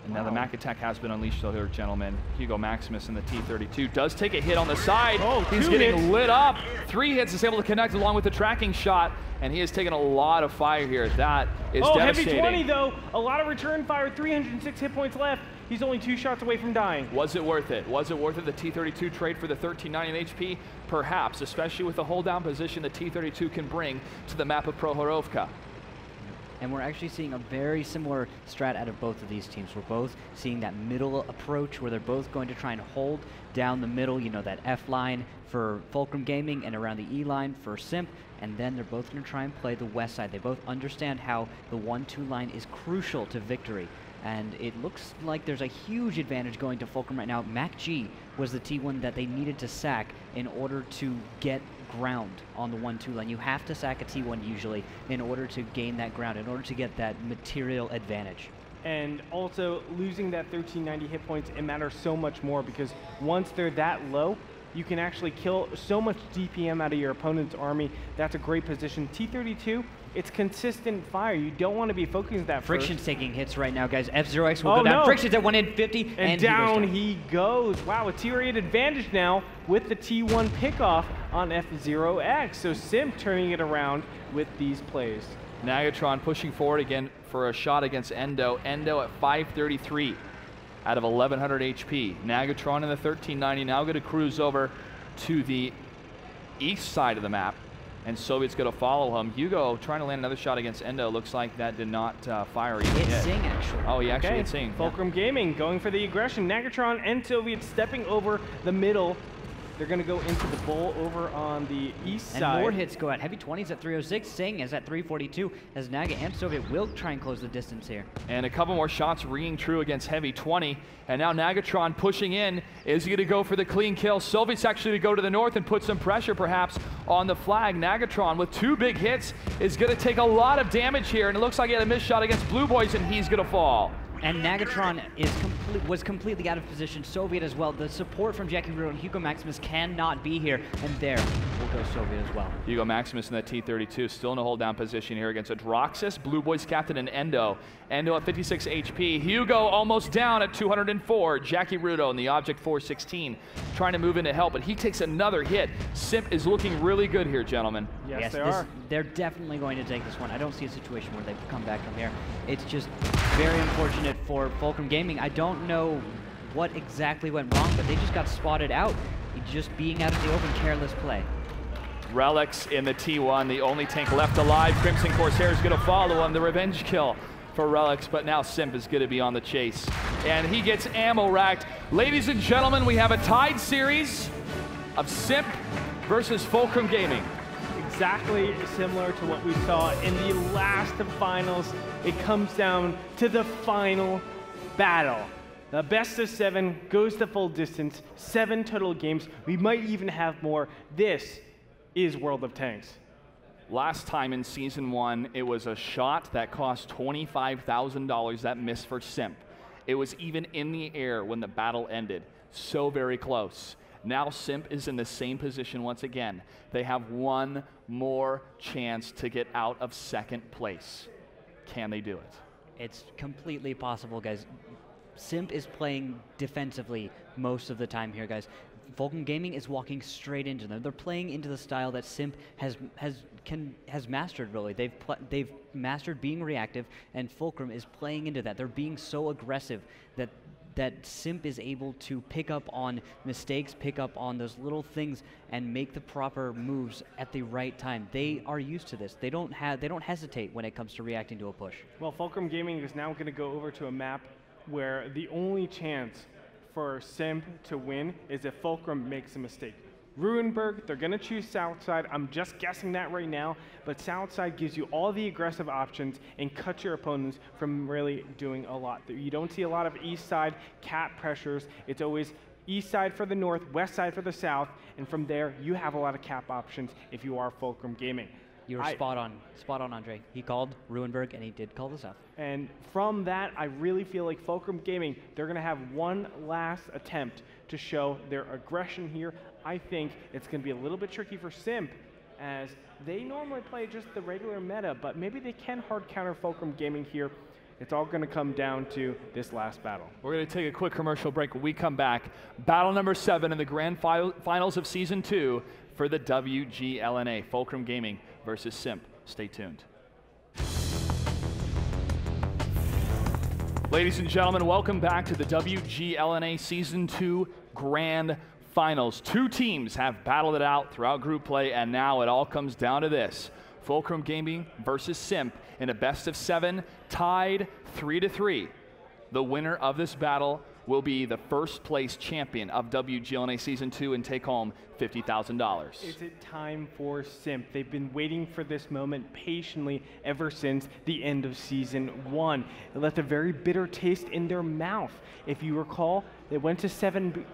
And now the Mac attack has been unleashed, so here, gentlemen. Hugo Maximus in the T32 does take a hit on the side. Oh, he's getting lit up. 3 hits is able to connect along with the tracking shot, and he has taken a lot of fire here. That is devastating. Heavy 20 though. A lot of return fire. 306 hit points left. He's only 2 shots away from dying. Was it worth it? Was it worth it, the T32 trade for the 1390 HP? Perhaps, especially with the hold down position the T32 can bring to the map of Prohorovka. And we're actually seeing a very similar strat out of both of these teams. We're both seeing that middle approach where they're both going to try and hold down the middle, you know, that F line for Fulcrum Gaming and around the E line for SIMP, and then they're both going to try and play the west side. They both understand how the 1-2 line is crucial to victory. And it looks like there's a huge advantage going to Fulcrum right now. Mac G was the T1 that they needed to sack in order to get ground on the 1-2 line. You have to sack a T1 usually in order to gain that ground, in order to get that material advantage. And also, losing that 1390 hit points, it matters so much more because once they're that low, you can actually kill so much DPM out of your opponent's army. That's a great position. T32, it's consistent fire. You don't want to be focusing that Friction's taking hits right now, guys. F0X will go down. No. Friction's at 1 in 50. And down he goes. Wow, a T-rate advantage now with the T1 pickoff on F0X. So SIMP turning it around with these plays. Nagatron pushing forward again for a shot against Endo. Endo at 533 out of 1100 HP. Nagatron in the 1390 now going to cruise over to the east side of the map, and Soviet's going to follow him. Hugo trying to land another shot against Endo. Looks like that did not fire even It's hit. Sing, actually. Oh, he actually hit Sing. Fulcrum Gaming going for the aggression. Nagatron and Soviet stepping over the middle. They're going to go into the bowl over on the east side. And more hits go out. Heavy 20s at 306. Sing is at 342 as Naga and Soviet will try and close the distance here. And a couple more shots ringing true against Heavy 20. And now Nagatron pushing in. Is he going to go for the clean kill? Soviet's actually to go to the north and put some pressure perhaps on the flag. Nagatron with 2 big hits is going to take a lot of damage here. And it looks like he had a missed shot against Blue Boys, and he's going to fall. And Nagatron was completely out of position. Soviet as well. The support from Jackie Rudo and Hugo Maximus cannot be here. And there will go Soviet as well. Hugo Maximus in that T-32, still in a hold down position here against Adroxus, Blue Boys captain, and Endo. Endo at 56 HP. Hugo almost down at 204. Jackie Rudo in the Object 416 trying to move in to help, but he takes another hit. SIMP is looking really good here, gentlemen. Yes, they are. They're definitely going to take this one. I don't see a situation where they come back from here. It's just very unfortunate for Fulcrum Gaming. I don't know what exactly went wrong, but they just got spotted out. Just being out of the open, careless play. Relics in the T1, the only tank left alive. Crimson Corsair is going to follow him. The revenge kill for Relics, but now SIMP is going to be on the chase. And he gets ammo racked. Ladies and gentlemen, we have a tied series of SIMP versus Fulcrum Gaming. Exactly similar to what we saw in the last of finals. It comes down to the final battle. The best of 7 goes the full distance, 7 total games. We might even have more. This is World of Tanks. Last time in Season 1, it was a shot that cost $25,000 that missed for SIMP. It was even in the air when the battle ended. So very close. Now SIMP is in the same position once again. They have one more chance to get out of second place. Can they do it? It's completely possible, guys. SIMP is playing defensively most of the time here, guys. Fulcrum Gaming is walking straight into them. They're playing into the style that SIMP has mastered, really. They've mastered being reactive, and Fulcrum is playing into that. They're being so aggressive that SIMP is able to pick up on mistakes, pick up on those little things, and make the proper moves at the right time. They are used to this. They don't hesitate when it comes to reacting to a push. Well, Fulcrum Gaming is now going to go over to a map where the only chance for SIMP to win is if Fulcrum makes a mistake. Ruinberg, they're going to choose Southside. I'm just guessing that right now, but Southside gives you all the aggressive options and cuts your opponents from really doing a lot. You don't see a lot of east side cap pressures. It's always east side for the north, west side for the south, and from there you have a lot of cap options if you are Fulcrum Gaming. You were spot on, Andre. He called Ruinberg, and he did call the south. And from that, I really feel like Fulcrum Gaming, they're going to have one last attempt to show their aggression here. I think it's going to be a little bit tricky for SIMP, as they normally play just the regular meta, but maybe they can hard counter Fulcrum Gaming here. It's all going to come down to this last battle. We're going to take a quick commercial break. When we come back, battle number 7 in the grand finals of Season 2 for the WGLNA, Fulcrum Gaming versus SIMP. Stay tuned. Ladies and gentlemen, welcome back to the WGLNA Season 2 Grand Finals. 2 teams have battled it out throughout group play, and now it all comes down to this. Fulcrum Gaming versus SIMP in a best of 7, tied 3-3. The winner of this battle will be the first place champion of WGLNA Season 2 and take home $50,000. Is it time for SIMP? They've been waiting for this moment patiently ever since the end of Season 1. It left a very bitter taste in their mouth. If you recall, they went to seven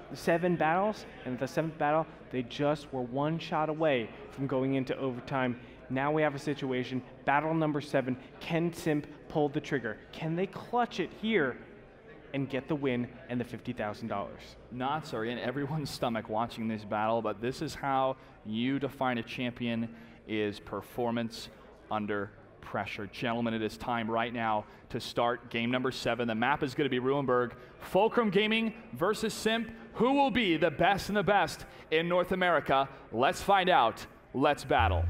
battles, and at the 7th battle, they just were one shot away from going into overtime. Now we have a situation, battle number 7, can SIMP pull the trigger? Can they clutch it here and get the win and the $50,000? Knots are in everyone's stomach watching this battle, but this is how you define a champion, is performance under pressure. Gentlemen, it is time right now to start game number 7. The map is going to be Ruinberg. Fulcrum Gaming versus SIMP. Who will be the best and the best in North America? Let's find out. Let's battle.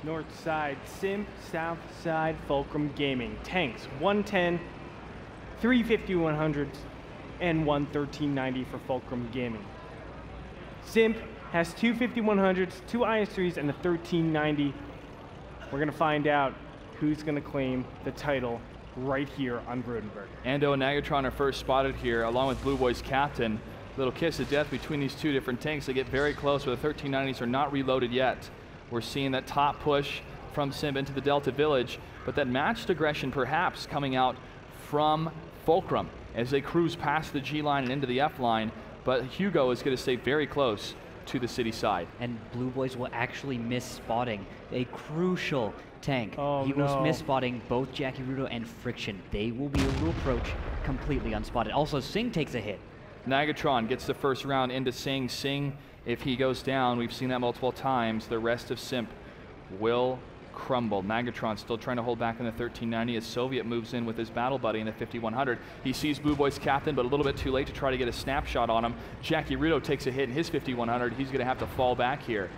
North side, SIMP, south side, Fulcrum Gaming. Tanks, 110, 350 100s, and 11390 for Fulcrum Gaming. SIMP has 2 5100s, 2 IS-3s, and a 1390. We're going to find out who's going to claim the title right here on Rodenberg. Ando and Nagatron are first spotted here, along with Blue Boys captain. Little kiss of death between these 2 different tanks. They get very close, but the 1390s are not reloaded yet. We're seeing that top push from SIMP into the Delta Village, but that matched aggression perhaps coming out from Fulcrum as they cruise past the G line and into the F line, but Hugo is going to stay very close to the city side. And Blue Boys will actually miss spotting a crucial tank. Oh, he will no. miss spotting both Jackie Rudo and Friction. They will be able to approach completely unspotted. Also, Singh takes a hit. Nagatron gets the first round into Singh. Singh, if he goes down, we've seen that multiple times, the rest of SIMP will crumble. Nagatron still trying to hold back in the 1390 as Soviet moves in with his battle buddy in the 5100. He sees Blue Boy's captain, but a little bit too late to try to get a snapshot on him. Jackie Rudo takes a hit in his 5100. He's going to have to fall back here.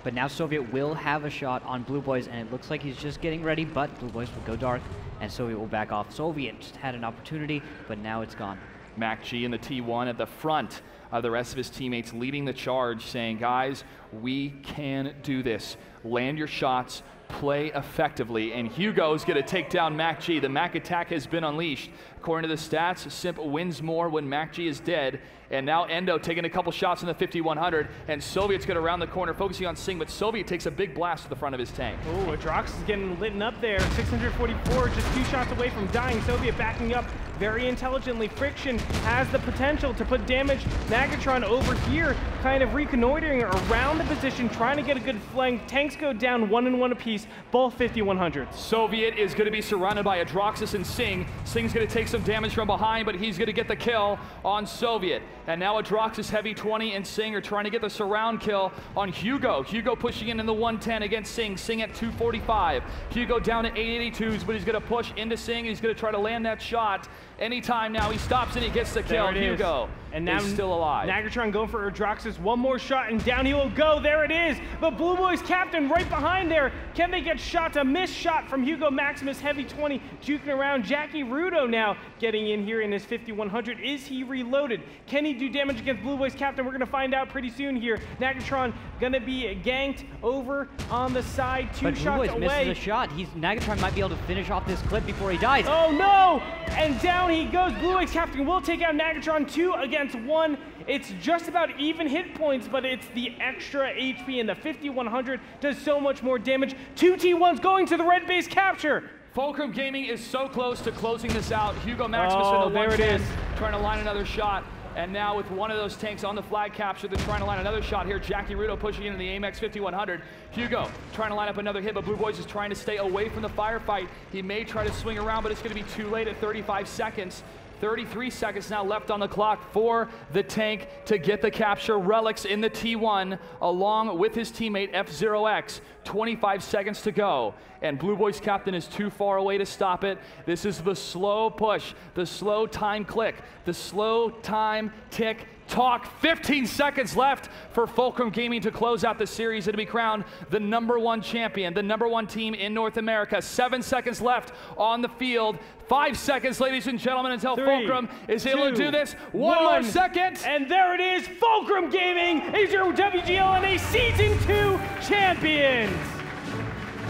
But now Soviet will have a shot on Blue Boys, and it looks like he's just getting ready, but Blue Boys will go dark, and Soviet will back off. Soviet just had an opportunity, but now it's gone. Mac G in the T1 at the front of the rest of his teammates leading the charge, saying, guys, we can do this. Land your shots, play effectively, and Hugo's going to take down Mac G. The Mac attack has been unleashed. According to the stats, SIMP wins more when Mac G is dead, and now Endo taking a couple shots in the 5100, and Soviet's going to round the corner, focusing on Singh, but Soviet takes a big blast to the front of his tank. Oh, Adrox is getting lit up there. 644, just 2 shots away from dying. Soviet backing up very intelligently. Friction has the potential to put damage. Nagatron over here, kind of reconnoitering around the position, trying to get a good flank. Tanks go down 1 and 1 apiece, both 5100s. Soviet is going to be surrounded by Adroxus and Singh. Singh's going to take some damage from behind, but he's going to get the kill on Soviet. And now Adroxus heavy 20 and Singh are trying to get the surround kill on Hugo. Hugo pushing in the 110 against Singh. Singh at 245. Hugo down to 882s, but he's going to push into Singh. He's going to try to land that shot. Anytime now, he stops and he gets the kill. Hugo and now is still alive. Nagatron going for Adroxus. One more shot and down he will go. There it is. But Blue Boys captain right behind there. Can they get shots? A missed shot from Hugo Maximus, heavy 20, juking around. Jackie Rudo now getting in here in his 5100. Is he reloaded? Can he do damage against Blue Boys captain? We're going to find out pretty soon here. Nagatron going to be ganked over on the side. 2 shots away. Blue Boys misses a shot. Nagatron might be able to finish off this clip before he dies. Oh no! And down he goes. Blue Boys captain will take out Nagatron 2 against 1. It's just about even hit points, but it's the extra HP, and the 5100 does so much more damage. 2 T1s going to the red base capture. Fulcrum Gaming is so close to closing this out. Hugo Maximus in the 110, there it is. trying to line another shot. And now with one of those tanks on the flag capture, they're trying to line another shot here. Jackie Rudo pushing into the AMX 5100. Hugo trying to line up another hit, but Blue Boys is trying to stay away from the firefight. He may try to swing around, but it's going to be too late at 35 seconds. 33 seconds now left on the clock for the tank to get the capture. Relics in the T1 along with his teammate F0X. 25 seconds to go, and Blue Boys captain is too far away to stop it. This is the slow push, the slow time click, the slow time tick talk. 15 seconds left for Fulcrum Gaming to close out the series and to be crowned the #1 champion, the #1 team in North America. 7 seconds left on the field. 5 seconds, ladies and gentlemen, until Fulcrum is able to do this. One more second. And there it is. Fulcrum Gaming is your WGLNA Season 2 champions.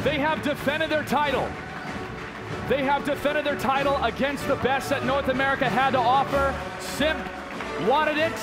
They have defended their title. They have defended their title against the best that North America had to offer. SIMP wanted it,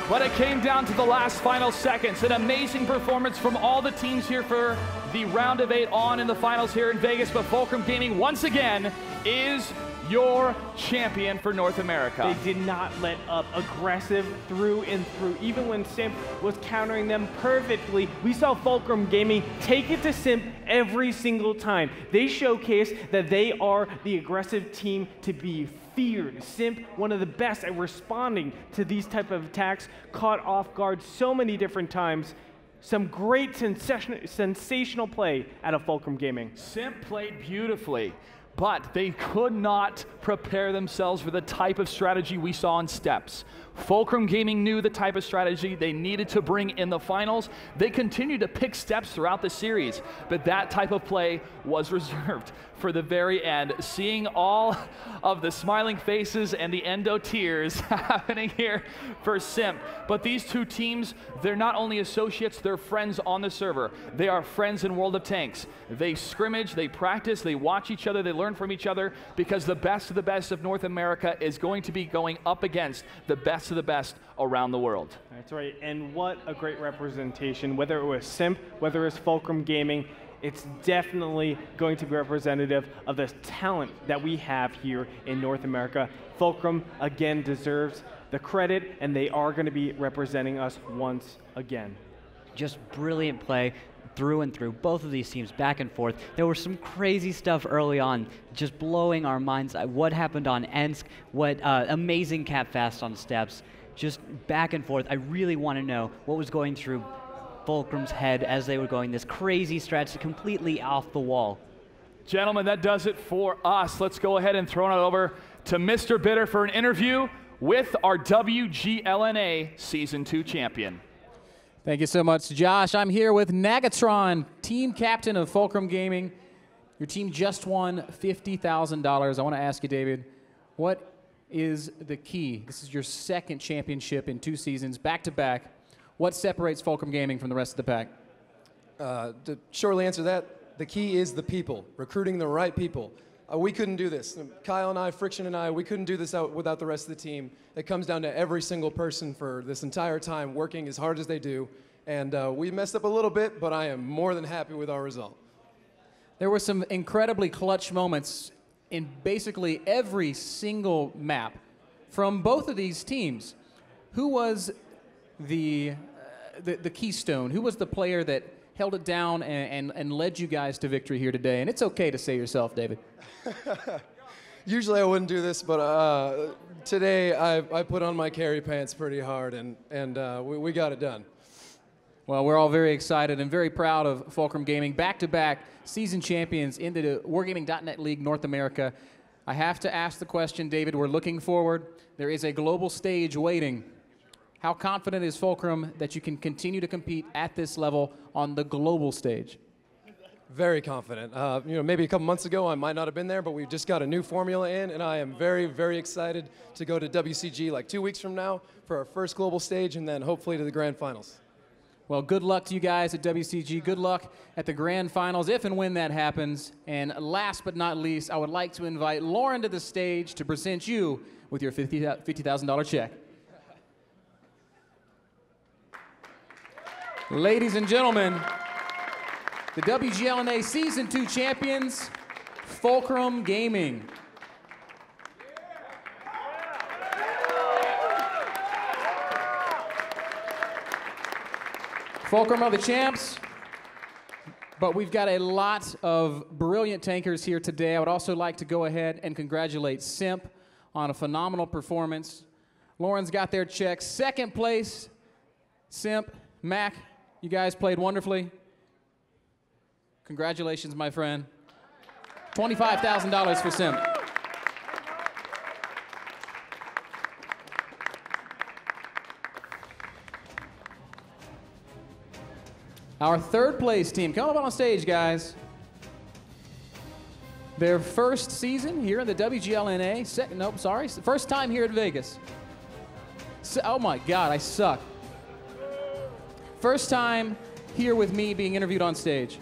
but it came down to the last final seconds. An amazing performance from all the teams here for the round of 8 on in the finals here in Vegas, but Fulcrum Gaming once again is your champion for North America. They did not let up, aggressive through and through. Even when SIMP was countering them perfectly, we saw Fulcrum Gaming take it to SIMP every single time. They showcased that they are the aggressive team to be feared. SIMP, one of the best at responding to these type of attacks, caught off guard so many different times. Some great sensational play out of Fulcrum Gaming. SIMP played beautifully, but they could not prepare themselves for the type of strategy we saw in Steps. Fulcrum Gaming knew the type of strategy they needed to bring in the finals. They continued to pick Steps throughout the series, but that type of play was reserved for the very end. Seeing all of the smiling faces and the endo tears happening here for SIMP. But these two teams, they're not only associates, they're friends on the server. They are friends in World of Tanks. They scrimmage, they practice, they watch each other, they learn from each other, because the best of North America is going to be going up against the best best of the best around the world. That's right, and what a great representation, whether it was SIMP, whether it's Fulcrum Gaming, it's definitely going to be representative of the talent that we have here in North America. Fulcrum, again, deserves the credit, and they are going to be representing us once again. Just brilliant play through and through, both of these teams back and forth. There was some crazy stuff early on, just blowing our minds. What happened on Ensk, what amazing cap fast on steps, just back and forth. I really want to know what was going through Fulcrum's head as they were going this crazy stretch completely off the wall. Gentlemen, that does it for us. Let's go ahead and throw it over to Mr. Bitter for an interview with our WGLNA Season 2 champion. Thank you so much, Josh. I'm here with Nagatron, team captain of Fulcrum Gaming. Your team just won $50,000. I want to ask you, David, what is the key? This is your second championship in 2 seasons, back-to-back. What separates Fulcrum Gaming from the rest of the pack? To shortly answer that, the key is the people, recruiting the right people. We couldn't do this. Kyle and I, Friction and I, we couldn't do this without the rest of the team. It comes down to every single person for this entire time working as hard as they do. And we messed up a little bit, but I am more than happy with our result. There were some incredibly clutch moments in basically every single map from both of these teams. Who was the keystone? Who was the player that held it down and led you guys to victory here today? And it's okay to say yourself, David. Usually I wouldn't do this, but today I put on my carry pants pretty hard, and we got it done. Well, we're all very excited and very proud of Fulcrum Gaming, back-to-back season champions in the Wargaming.net League North America. I have to ask the question, David, we're looking forward. There is a global stage waiting. How confident is Fulcrum that you can continue to compete at this level on the global stage? Very confident. Maybe a couple months ago I might not have been there, but we've just got a new formula in, and I am very, very excited to go to WCG like 2 weeks from now for our first global stage, and then hopefully to the grand finals. Well, good luck to you guys at WCG. Good luck at the grand finals, if and when that happens. And last but not least, I would like to invite Lauren to the stage to present you with your $50,000 check. Ladies and gentlemen, the WGLNA Season 2 champions, Fulcrum Gaming. Fulcrum are the champs, but we've got a lot of brilliant tankers here today. I would also like to go ahead and congratulate SIMP on a phenomenal performance. Lauren's got their check. Second place, SIMP, Mac, you guys played wonderfully. Congratulations, my friend. $25,000 for SIMP. Our third place team, come up on stage, guys. Their first season here in the WGLNA. First time here at Vegas. Oh my God, I suck. First time here with me being interviewed on stage.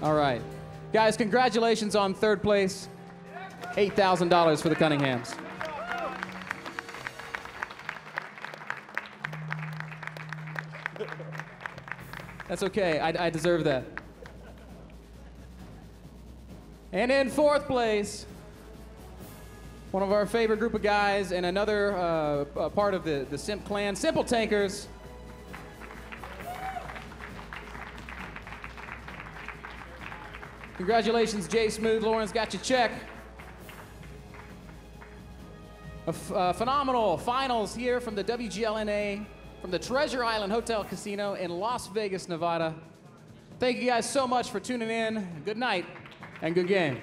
All right. Guys, congratulations on third place. $8,000 for the Cunninghams. That's okay, I deserve that. And in fourth place, one of our favorite group of guys and another part of the SIMP clan, Simple Tankers. Congratulations, Jay Smooth. Lauren's got your check. Phenomenal finals here from the WGLNA, from the Treasure Island Hotel Casino in Las Vegas, Nevada. Thank you guys so much for tuning in. Good night and good game.